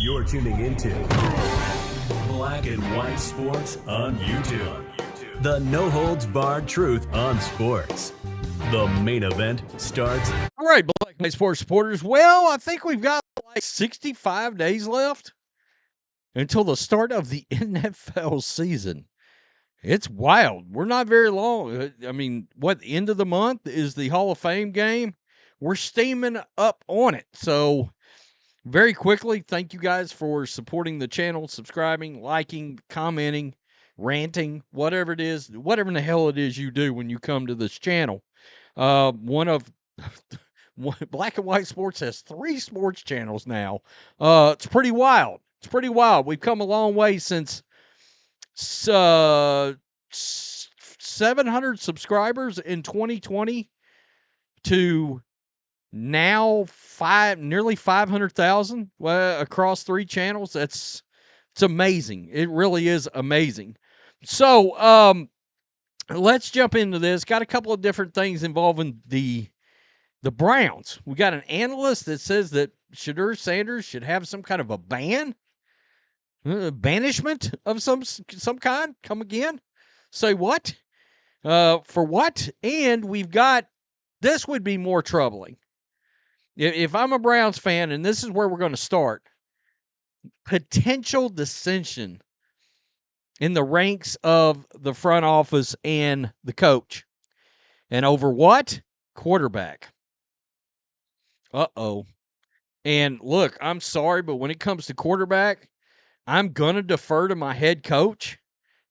You're tuning into Black and White Sports on YouTube. The no-holds-barred truth on sports. The main event starts. All right, Black and White Sports supporters. Well, I think we've got like 65 days left until the start of the NFL season. It's wild. We're not very long. I mean, what, the end of the month is the Hall of Fame game? We're steaming up on it. So, very quickly, thank you guys for supporting the channel, subscribing, liking, commenting, ranting, whatever it is, whatever in the hell it is you do when you come to this channel. Black and White Sports has 3 sports channels now. It's pretty wild. It's pretty wild. We've come a long way since 700 subscribers in 2020 to now nearly 500,000 across 3 channels. It's amazing. It really is amazing. So, let's jump into this. Got a couple of different things involving the Browns. We got an analyst that says that Shedeur Sanders should have some kind of a banishment of some kind. Come again? Say what? For what? And we've got, this would be more troubling. If I'm a Browns fan, and this is where we're going to start, potential dissension in the ranks of the front office and the coach. And over what? Quarterback. Uh-oh. And look, I'm sorry, but when it comes to quarterback, I'm going to defer to my head coach,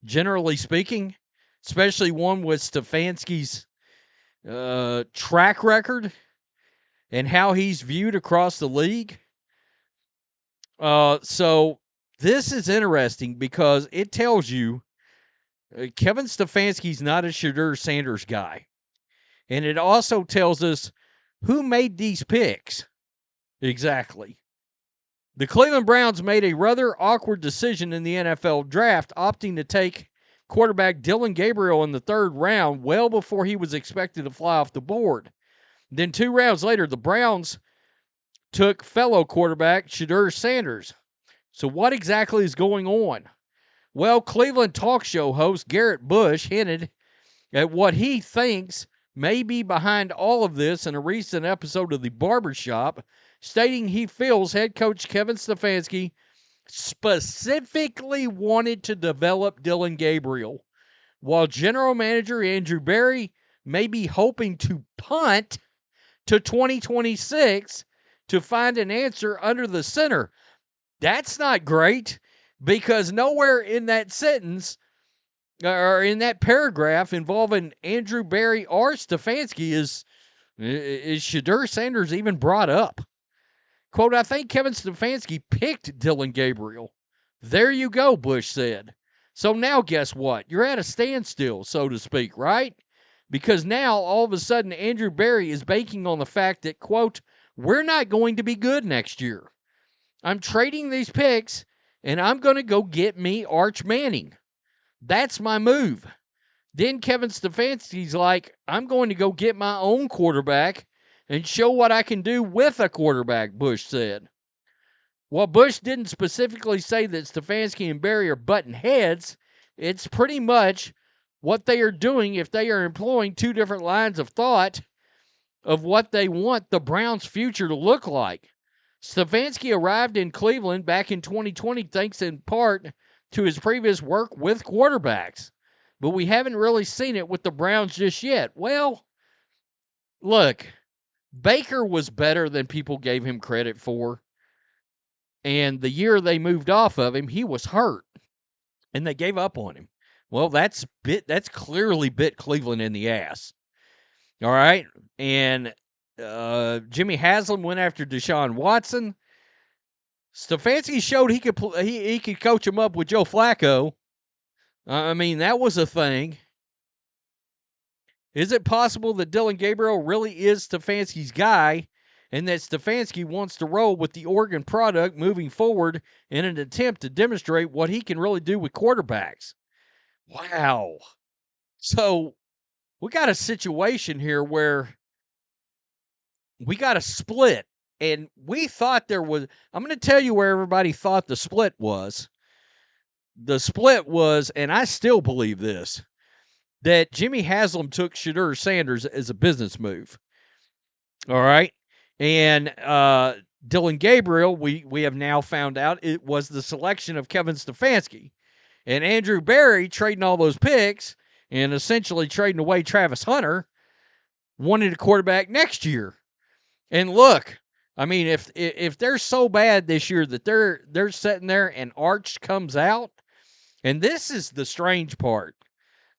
generally speaking, especially one with Stefanski's track record and how he's viewed across the league. So this is interesting because it tells you Kevin Stefanski's not a Shedeur Sanders guy. And it also tells us who made these picks. Exactly. The Cleveland Browns made a rather awkward decision in the NFL draft, opting to take quarterback Dillon Gabriel in the 3rd round well before he was expected to fly off the board. Then 2 rounds later, the Browns took fellow quarterback Shedeur Sanders. So what exactly is going on? Well, Cleveland talk show host Garrett Bush hinted at what he thinks may be behind all of this in a recent episode of The Barbershop, stating he feels head coach Kevin Stefanski specifically wanted to develop Dillon Gabriel, while general manager Andrew Berry may be hoping to punt to 2026 to find an answer under the center. That's not great, because nowhere in that sentence or in that paragraph involving Andrew Berry or Stefanski is Shedeur Sanders even brought up. Quote, I think Kevin Stefanski picked Dillon Gabriel. There you go, Bush said. So now guess what? You're at a standstill, so to speak, right? Because now, all of a sudden, Andrew Berry is banking on the fact that, quote, we're not going to be good next year. I'm trading these picks, and I'm going to go get me Arch Manning. That's my move. Then Kevin Stefanski's like, I'm going to go get my own quarterback and show what I can do with a quarterback, Bush said. While Bush didn't specifically say that Stefanski and Berry are butting heads, it's pretty much what they are doing if they are employing 2 different lines of thought of what they want the Browns' future to look like. Stefanski arrived in Cleveland back in 2020 thanks in part to his previous work with quarterbacks, but we haven't really seen it with the Browns just yet. Well, look, Baker was better than people gave him credit for, and the year they moved off of him, he was hurt, and they gave up on him. Well, that's clearly bit Cleveland in the ass. All right, and Jimmy Haslam went after Deshaun Watson. Stefanski showed he could coach him up with Joe Flacco. I mean, that was a thing. Is it possible that Dillon Gabriel really is Stefanski's guy and that Stefanski wants to roll with the Oregon product moving forward in an attempt to demonstrate what he can really do with quarterbacks? Wow. So we got a situation here where we got a split And we thought there was, I'm going to tell you where everybody thought the split was. The split was, and I still believe this, that Jimmy Haslam took Shedeur Sanders as a business move. All right. And Dillon Gabriel, we have now found out it was the selection of Kevin Stefanski. And Andrew Berry, trading all those picks and essentially trading away Travis Hunter, wanted a quarterback next year. And look, I mean, if they're so bad this year that they're sitting there and Arch comes out, and this is the strange part,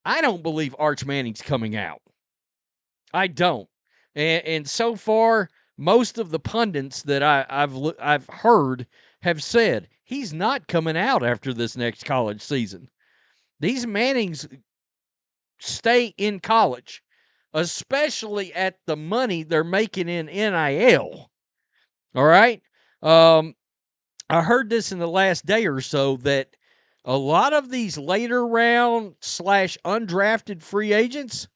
I don't believe Arch Manning's coming out. I don't. And so far, most of the pundits that I've heard have said he's not coming out after this next college season. These Mannings stay in college, especially at the money they're making in NIL. All right? I heard this in the last day or so that a lot of these later round / undrafted free agents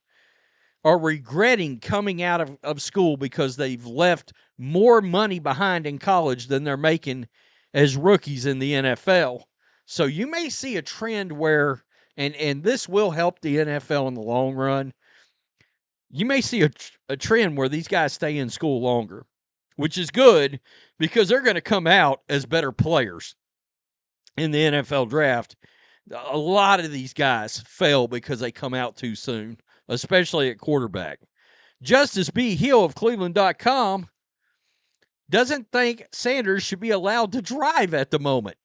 are regretting coming out of school because they've left more money behind in college than they're making as rookies in the NFL. So you may see a trend where, and this will help the NFL in the long run, you may see a trend where these guys stay in school longer, which is good because they're going to come out as better players in the NFL draft. A lot of these guys fail because they come out too soon, especially at quarterback. Justice B. Hill of Cleveland.com doesn't think Sanders should be allowed to drive at the moment.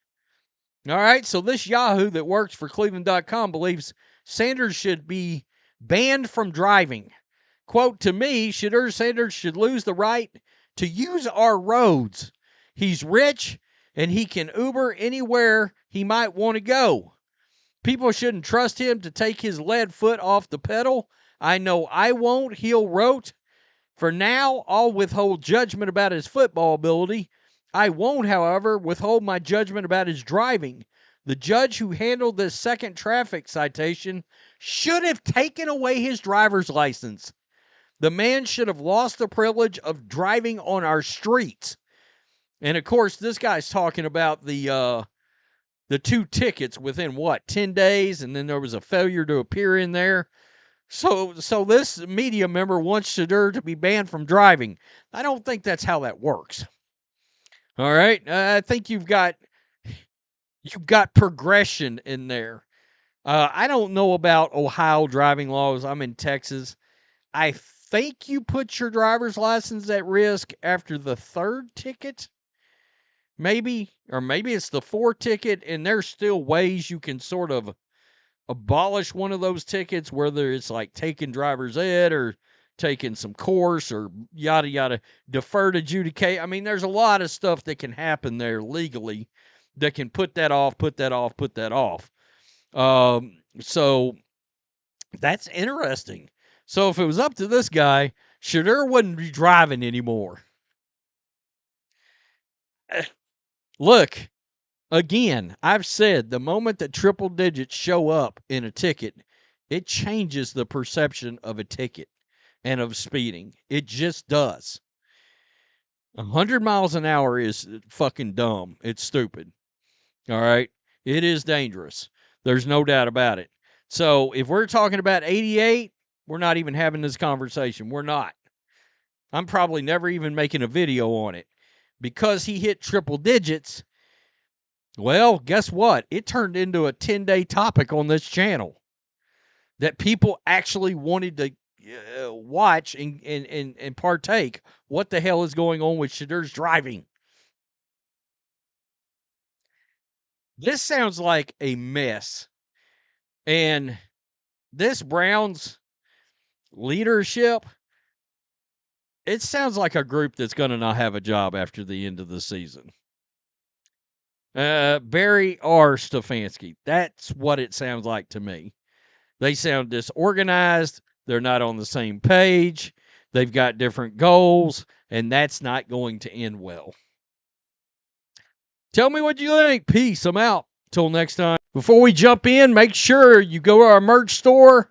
All right, so this Yahoo that works for Cleveland.com believes Sanders should be banned from driving. Quote, to me, Shedeur Sanders should lose the right to use our roads. He's rich, and he can Uber anywhere he might want to go. People shouldn't trust him to take his lead foot off the pedal. I know I won't, Hill wrote. For now, I'll withhold judgment about his football ability. I won't, however, withhold my judgment about his driving. The judge who handled this second traffic citation should have taken away his driver's license. The man should have lost the privilege of driving on our streets. And, of course, this guy's talking about the 2 tickets within, 10 days, and then there was a failure to appear in there. So this media member wants Shedeur to be banned from driving. I don't think that's how that works. All right? I think you've got progression in there. I don't know about Ohio driving laws. I'm in Texas. I think you put your driver's license at risk after the 3rd ticket. Maybe, or maybe it's the 4th ticket, and there's still ways you can sort of abolish one of those tickets, whether it's like taking driver's ed or taking some course or yada, yada, deferred adjudicate. I mean, there's a lot of stuff that can happen there legally that can put that off. So that's interesting. So if it was up to this guy, Shedeur wouldn't be driving anymore. Look, again, I've said the moment that triple digits show up in a ticket, it changes the perception of a ticket and of speeding. It just does. 100 miles an hour is fucking dumb. It's stupid. All right? It is dangerous. There's no doubt about it. So if we're talking about 88, we're not even having this conversation. We're not. I'm probably never even making a video on it. Because he hit triple digits, well, guess what? It turned into a 10-day topic on this channel that people actually wanted to watch and partake. What the hell is going on with Shedeur's driving? This sounds like a mess. And this Browns leadership, it sounds like a group that's going to not have a job after the end of the season. Barry or Stefanski. That's what it sounds like to me. They sound disorganized. They're not on the same page. They've got different goals, and that's not going to end well. Tell me what you think. Peace. I'm out. Till next time. Before we jump in, make sure you go to our merch store.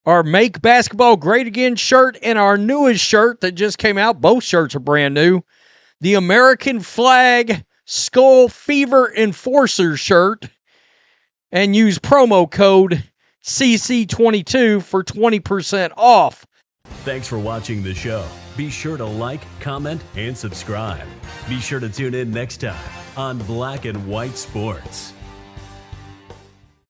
our Make Basketball Great Again shirt, and our newest shirt that just came out. Both shirts are brand new. The American Flag Skull Fever Enforcer shirt. And use promo code CC22 for 20% off. Thanks for watching the show. Be sure to like, comment, and subscribe. Be sure to tune in next time on Black and White Sports.